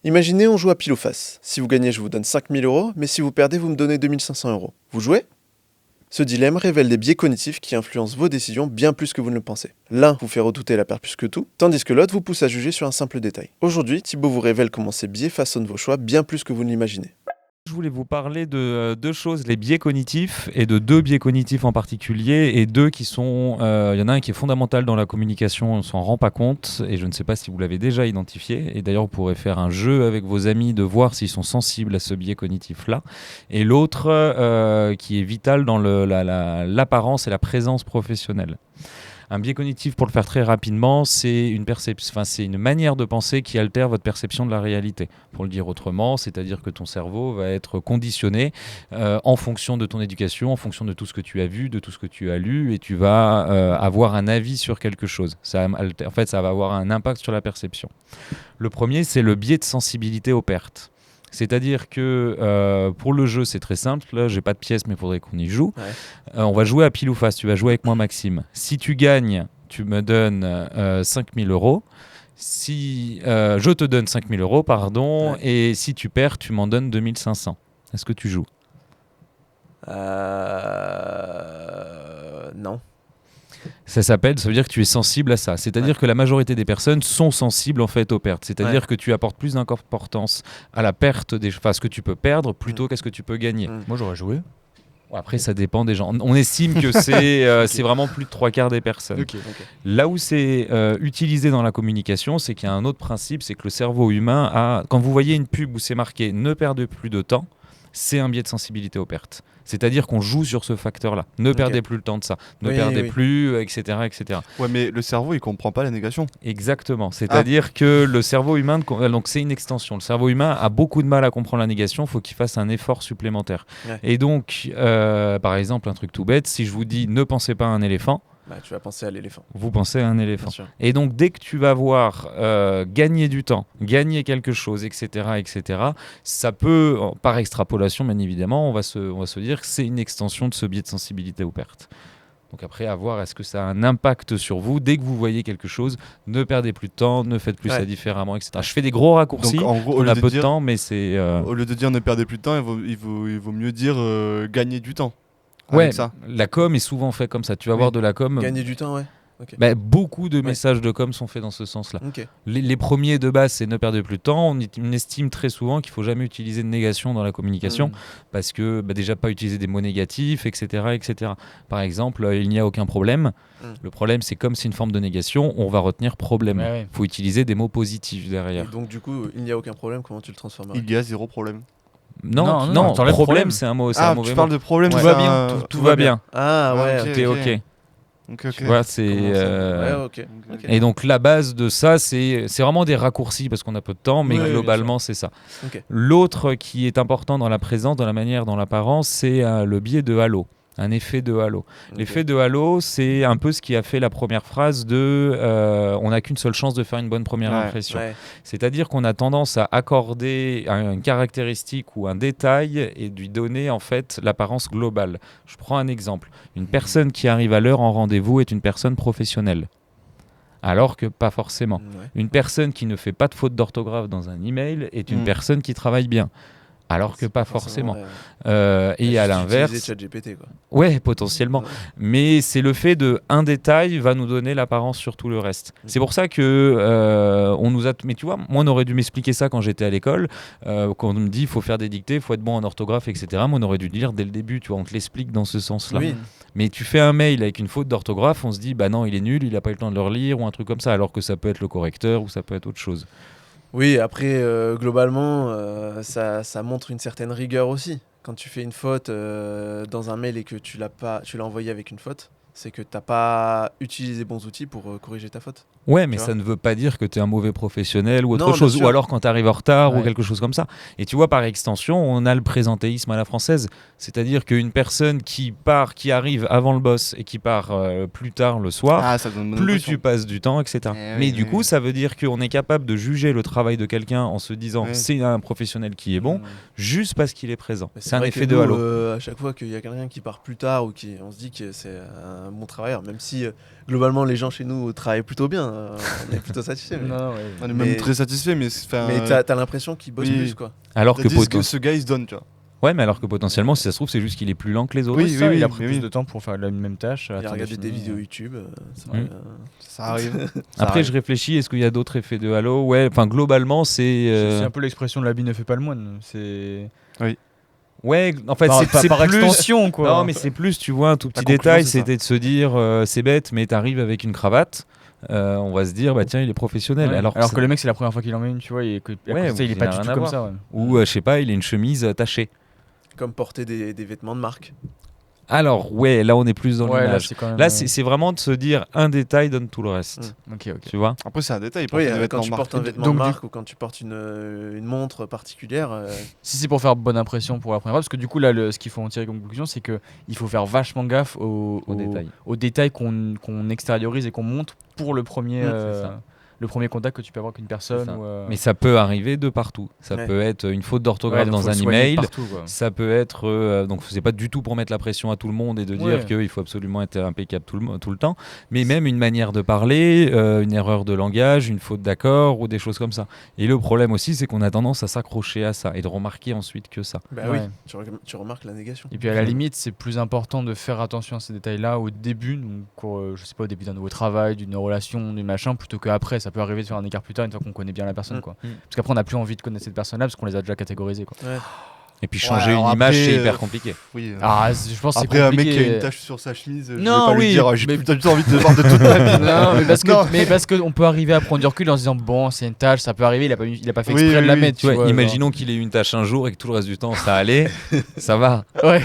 Imaginez, on joue à pile ou face. Si vous gagnez, je vous donne 5000 euros, mais si vous perdez, vous me donnez 2500 euros. Vous jouez? Ce dilemme révèle des biais cognitifs qui influencent vos décisions bien plus que vous ne le pensez. L'un vous fait redouter la perte plus que tout, tandis que l'autre vous pousse à juger sur un simple détail. Aujourd'hui, Thibaut vous révèle comment ces biais façonnent vos choix bien plus que vous ne l'imaginez. Je voulais vous parler de deux choses, les biais cognitifs, et de deux biais cognitifs en particulier, et deux qui sont... Il y en a un qui est fondamental dans la communication, on ne s'en rend pas compte, et je ne sais pas si vous l'avez déjà identifié, et d'ailleurs vous pourrez faire un jeu avec vos amis de voir s'ils sont sensibles à ce biais cognitif-là, et l'autre qui est vital dans l'apparence et la présence professionnelle. Un biais cognitif, pour le faire très rapidement, c'est une manière de penser qui altère votre perception de la réalité. Pour le dire autrement, c'est-à-dire que ton cerveau va être conditionné en fonction de ton éducation, en fonction de tout ce que tu as vu, de tout ce que tu as lu, et tu vas avoir un avis sur quelque chose. Ça va avoir un impact sur la perception. Le premier, c'est le biais de sensibilité aux pertes. C'est-à-dire que pour le jeu, c'est très simple. Là, j'ai pas de pièces, mais il faudrait qu'on y joue. Ouais. On va jouer à pile ou face. Tu vas jouer avec moi, Maxime. Si tu gagnes, tu me donnes 5000 euros. Si je te donne 5000 euros, pardon, Ouais. et si tu perds, tu m'en donnes 2500. Est-ce que tu joues? Non. Ça veut dire que tu es sensible à ça. C'est-à-dire que la majorité des personnes sont sensibles en fait aux pertes. C'est-à-dire que tu apportes plus d'importance à la perte ce que tu peux perdre plutôt qu'à ce que tu peux gagner. Moi, j'aurais joué. Après, ça dépend des gens. On estime que c'est vraiment plus de 3/4 des personnes. Ok. Là où c'est utilisé dans la communication, c'est qu'il y a un autre principe, c'est que le cerveau humain a... Quand vous voyez une pub où c'est marqué « ne perdez plus de temps », c'est un biais de sensibilité aux pertes. C'est-à-dire qu'on joue sur ce facteur-là. Ne perdez plus le temps de ça. Ne perdez plus, etc., etc. Ouais, mais le cerveau, il comprend pas la négation. Exactement. C'est-à-dire que le cerveau humain, donc c'est une extension. Le cerveau humain a beaucoup de mal à comprendre la négation. Il faut qu'il fasse un effort supplémentaire. Ouais. Et donc, par exemple, un truc tout bête, si je vous dis ne pensez pas à un éléphant, Tu vas penser à l'éléphant. vous pensez à un éléphant. Bien sûr. Et donc, dès que tu vas voir gagner du temps, gagner quelque chose, etc., ça peut, par extrapolation, bien évidemment, on va se dire que c'est une extension de ce biais de sensibilité aux pertes. Donc après, à voir, est-ce que ça a un impact sur vous? Dès que vous voyez quelque chose, ne perdez plus de temps, ne faites plus ça différemment, etc. Je fais des gros raccourcis, Donc, en gros, on a peu de temps, mais c'est... Au lieu de dire ne perdez plus de temps, il vaut mieux dire gagner du temps. Ouais, Avec ça. la com est souvent fait comme ça. Tu vas voir de la com... Gagner du temps, ouais. Ok. Beaucoup de messages de com sont faits dans ce sens-là. Ok. Les premiers de base, c'est ne perdez plus de temps. On estime très souvent qu'il ne faut jamais utiliser de négation dans la communication parce que déjà pas utiliser des mots négatifs, etc., etc. Par exemple, il n'y a aucun problème. Le problème, c'est comme c'est une forme de négation, on va retenir problème. Il faut utiliser des mots positifs derrière. Et donc du coup, il n'y a aucun problème, comment tu le transformes? Il y a zéro problème. Non, problème, c'est un mot. C'est un mauvais tu parles mot. de problème, Tout va bien. Tout va bien. Ah ouais, T'es ok. Ok. Tu vois, c'est... ok. Et donc la base de ça, c'est vraiment des raccourcis parce qu'on a peu de temps, mais Ouais, globalement c'est ça. Ok. L'autre qui est important dans la présence, dans la manière, dans l'apparence, c'est le biais de halo. Un effet de halo. L'effet de halo, c'est un peu ce qui a fait la première phrase de on n'a qu'une seule chance de faire une bonne première impression. Ouais. C'est-à-dire qu'on a tendance à accorder une caractéristique ou un détail et lui donner en fait l'apparence globale. Je prends un exemple. Une personne qui arrive à l'heure en rendez-vous est une personne professionnelle. Alors que pas forcément. Une personne qui ne fait pas de faute d'orthographe dans un email est une personne qui travaille bien. Alors que pas forcément. Et à l'inverse... ChatGPT, quoi. Ouais, potentiellement. Mais c'est le fait un détail va nous donner l'apparence sur tout le reste. C'est pour ça que on nous a... Mais tu vois, moi on aurait dû m'expliquer ça quand j'étais à l'école. Quand on me dit il faut faire des dictées, il faut être bon en orthographe, etc. Moi on aurait dû le dire dès le début, tu vois, on te l'explique dans ce sens-là. Oui. Mais tu fais un mail avec une faute d'orthographe, on se dit bah non, il est nul, il n'a pas eu le temps de le relire ou un truc comme ça, alors que ça peut être le correcteur ou ça peut être autre chose. Oui, après, globalement, ça montre une certaine rigueur aussi. Quand tu fais une faute dans un mail et que tu l'as envoyé avec une faute, c'est que tu n'as pas utilisé les bons outils pour corriger ta faute. Ouais, mais ça ne veut pas dire que tu es un mauvais professionnel ou autre chose, ou alors quand tu arrives en retard ou quelque chose comme ça. Et tu vois, par extension, on a le présentéisme à la française, c'est-à-dire qu'une personne qui arrive avant le boss et qui part plus tard le soir, plus tu passes du temps, etc. Mais du coup, ça veut dire qu'on est capable de juger le travail de quelqu'un en se disant c'est un professionnel qui est bon, juste parce qu'il est présent. C'est un effet de halo. À chaque fois qu'il y a quelqu'un qui part plus tard ou on se dit que c'est un un bon travailleur, même si globalement les gens chez nous travaillent plutôt bien, on est plutôt satisfaits. Mais, Non, ouais. On est Mais- même très satisfait, mais t'as l'impression qu'ils bossent oui. plus, quoi. Alors que, ce gars il se donne, tu vois. ouais, mais alors que potentiellement, si ça se trouve, c'est juste qu'il est plus lent que les autres. Oui, Ça, il a oui, pris mais plus oui. de temps pour faire la même tâche. Il a attendre regardé des fini. vidéos YouTube. C'est Mm. vrai, Ça arrive. Après, je réfléchis, est-ce qu'il y a d'autres effets de Halo? Ouais, enfin, globalement, C'est un peu l'expression de l'habit ne fait pas le moine. C'est Ouais, en fait, par, c'est par plus... extension, quoi. Non, mais c'est plus, tu vois, un tout petit conclusion, détail, c'est ça. c'était de se dire, c'est bête, mais t'arrives avec une cravate, on va se dire, bah tiens, il est professionnel. Ouais. Alors que le mec, c'est la première fois qu'il en met une, tu vois, et que à Ouais, côté de ça, il est il pas a du rien tout à comme voir. ça. Ouais. Ou, je sais pas, il a une chemise tachée. comme porter des vêtements de marque. Alors, ouais, là, on est plus dans Ouais, là, l'image. c'est quand même. Là, c'est vraiment de se dire, un détail donne tout le reste. Ok. Tu vois? Après, c'est un détail. Oui, porter des quand vêtements tu de portes un marque. vêtement Donc, de du- marque ou quand tu portes une montre particulière, Si c'est pour faire bonne impression pour la première fois, parce que du coup, là, ce qu'il faut en tirer comme conclusion, c'est qu'il faut faire vachement gaffe aux détails qu'on extériorise et qu'on montre pour le premier, c'est ça. le premier contact que tu peux avoir avec une personne. C'est ça. Ou, Mais ça peut arriver de partout. Ça Ouais. peut être une faute ouais, d'orthographe donc dans faut le un soigner email. partout, quoi. Ça peut être donc c'est pas du tout pour mettre la pression à tout le monde et de dire Ouais. qu'il faut absolument être impeccable tout le temps, mais même une manière de parler, une erreur de langage, une faute d'accord ou des choses comme ça. Et le problème aussi, c'est qu'on a tendance à s'accrocher à ça et de remarquer ensuite que ça. bah Ouais. oui, tu remarques la négation. Et puis à la limite, c'est plus important de faire attention à ces détails-là au début, donc je sais pas, au début d'un nouveau travail, d'une relation, du machin, plutôt qu'après. Ça peut arriver de faire un écart plus tard une fois qu'on connaît bien la personne, Mm. quoi. Mm. Parce qu'après, on n'a plus envie de connaître cette personne-là parce qu'on les a déjà catégorisées, quoi. Ouais. Et puis changer alors une image, après, c'est hyper compliqué. Oui. Je pense que c'est Après, un mec compliqué. qui a une tache sur sa chemise, je vais Non, pas lui oui, dire j'ai mais- plus du tout envie de te voir de toute ma vie. Non, Non. mais parce qu'on peut arriver à prendre du recul en se disant bon, c'est une tâche, ça peut arriver, il a pas fait Oui, exprès de la oui, mettre. Tu vois, genre. imaginons qu'il ait eu une tâche un jour et que tout le reste du temps ça allait, ça va. Ouais.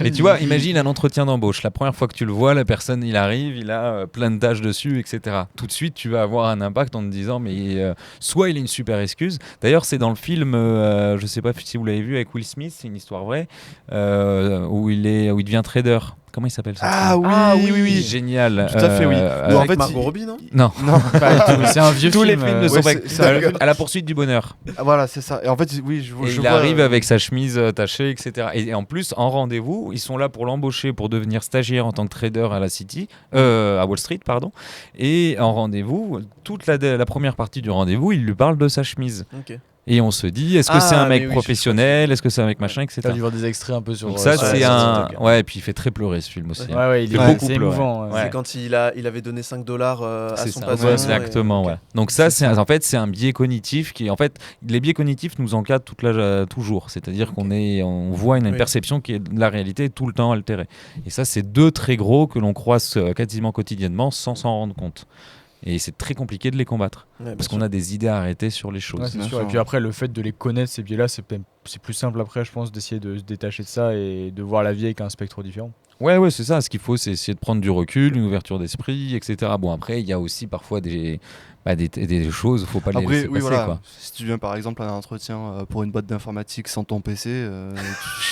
Mais tu vois, imagine un entretien d'embauche. La première fois que tu le vois, la personne, il arrive, il a plein de tâches dessus, etc. Tout de suite, tu vas avoir un impact en te disant, mais soit il a une super excuse. D'ailleurs, c'est dans le film, je sais pas si vous l'avez vu avec Will Smith, c'est une histoire vraie, où il devient trader. Comment il s'appelle ça? Ah oui. Génial. Tout à fait, oui. Ou en Avec fait, Margot il- Robbie, non Non, Non, Pas du tout, c'est un vieux tous les film. films ne sont ouais, pas c'est à la poursuite du bonheur. ah, voilà, c'est ça. Et en fait, oui, je Et je il vois, arrive avec sa chemise tachée, etc. Et en plus, en rendez-vous, ils sont là pour l'embaucher pour devenir stagiaire en tant que trader à à Wall Street, pardon. Et en rendez-vous, toute la première partie du rendez-vous, il lui parle de sa chemise. Ok. Et on se dit, est-ce que c'est un mais mec oui, je professionnel, est-ce que c'est un mec machin, etc. T'as dû voir des extraits un peu sur. Donc ça, sur c'est sur un... TikTok. Ouais, et puis il fait très pleurer ce film aussi. Ouais, il fait est beaucoup c'est pleurer. émouvant. Ouais. C'est quand il avait donné $5 à C'est son ça, patron. ouais, exactement, et- ouais. Donc ça, en fait, c'est un biais cognitif qui, en fait, les biais cognitifs nous encadrent toujours. C'est-à-dire qu'on voit une Oui. perception qui est de la réalité tout le temps altérée. Et ça, c'est deux très gros que l'on croise quasiment quotidiennement sans s'en rendre compte. Et c'est très compliqué de les combattre Ouais, bien parce sûr. qu'on a des idées arrêtées sur les choses. Ouais, c'est Bien sûr. sûr. Et puis après, le fait de les connaître, ces biais-là, c'est plus simple après, je pense, d'essayer de se détacher de ça et de voir la vie avec un spectre différent. Ouais, c'est ça. Ce qu'il faut, c'est essayer de prendre du recul, une ouverture d'esprit, etc. Bon, après, il y a aussi parfois des choses, faut pas les Après, laisser oui, passer, voilà. quoi. Si tu viens par exemple à un entretien pour une boîte d'informatique sans ton PC,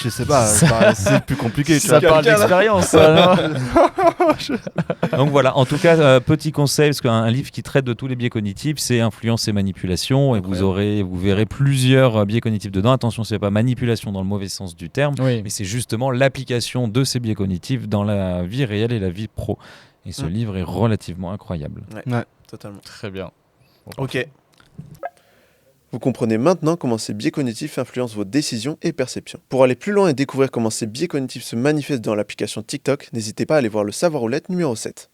je sais pas, c'est plus compliqué. Tu Ça vois. parle d'expérience, ça, non Donc voilà, en tout cas, petit conseil, parce qu'un livre qui traite de tous les biais cognitifs, c'est Influence et manipulation, et vous verrez plusieurs biais cognitifs dedans. Attention, c'est pas manipulation dans le mauvais sens du terme, Oui. mais c'est justement l'application de ces biais cognitifs dans la vie réelle et la vie pro. Et ce livre est relativement incroyable. Totalement. Très bien. Ok. Vous comprenez maintenant comment ces biais cognitifs influencent vos décisions et perceptions. Pour aller plus loin et découvrir comment ces biais cognitifs se manifestent dans l'application TikTok, n'hésitez pas à aller voir le Savoir ou l'être numéro 7.